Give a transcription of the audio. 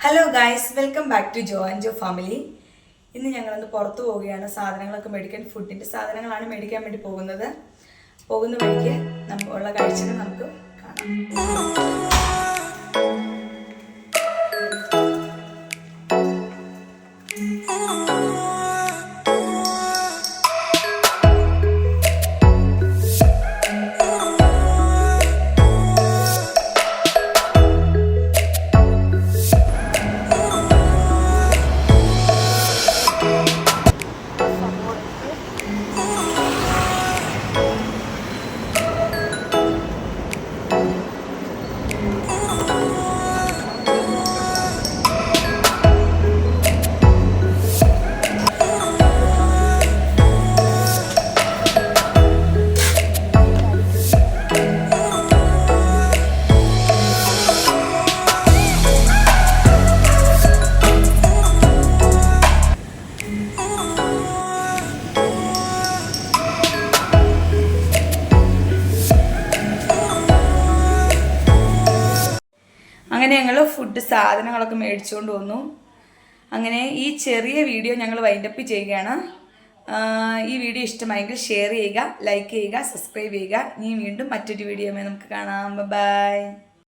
Hello guys, welcome back to Jo and Jo family. ഇന്ന് ഞങ്ങളൊന്ന് പുറത്തു പോവുകയാണ്. സാധനങ്ങളൊക്കെ മേടിക്കാൻ, ഫുഡിൻ്റെ സാധനങ്ങളാണ് മേടിക്കാൻ വേണ്ടി പോകുന്ന വഴിക്ക് ഉള്ള കാഴ്ചകൾ നമുക്ക് കാണാം. അങ്ങനെ ഞങ്ങൾ ഫുഡ് സാധനങ്ങളൊക്കെ മേടിച്ചുകൊണ്ട് വന്നു. അങ്ങനെ ഈ ചെറിയ വീഡിയോ ഞങ്ങൾ വൈൻഡപ്പ് ചെയ്യുകയാണ്. ഈ വീഡിയോ ഇഷ്ടമായെങ്കിൽ ഷെയർ ചെയ്യുക, ലൈക്ക് ചെയ്യുക, സബ്സ്ക്രൈബ് ചെയ്യുക. ഇനി വീണ്ടും മറ്റൊരു വീഡിയോയുമായി നമുക്ക് കാണാം. ബൈ.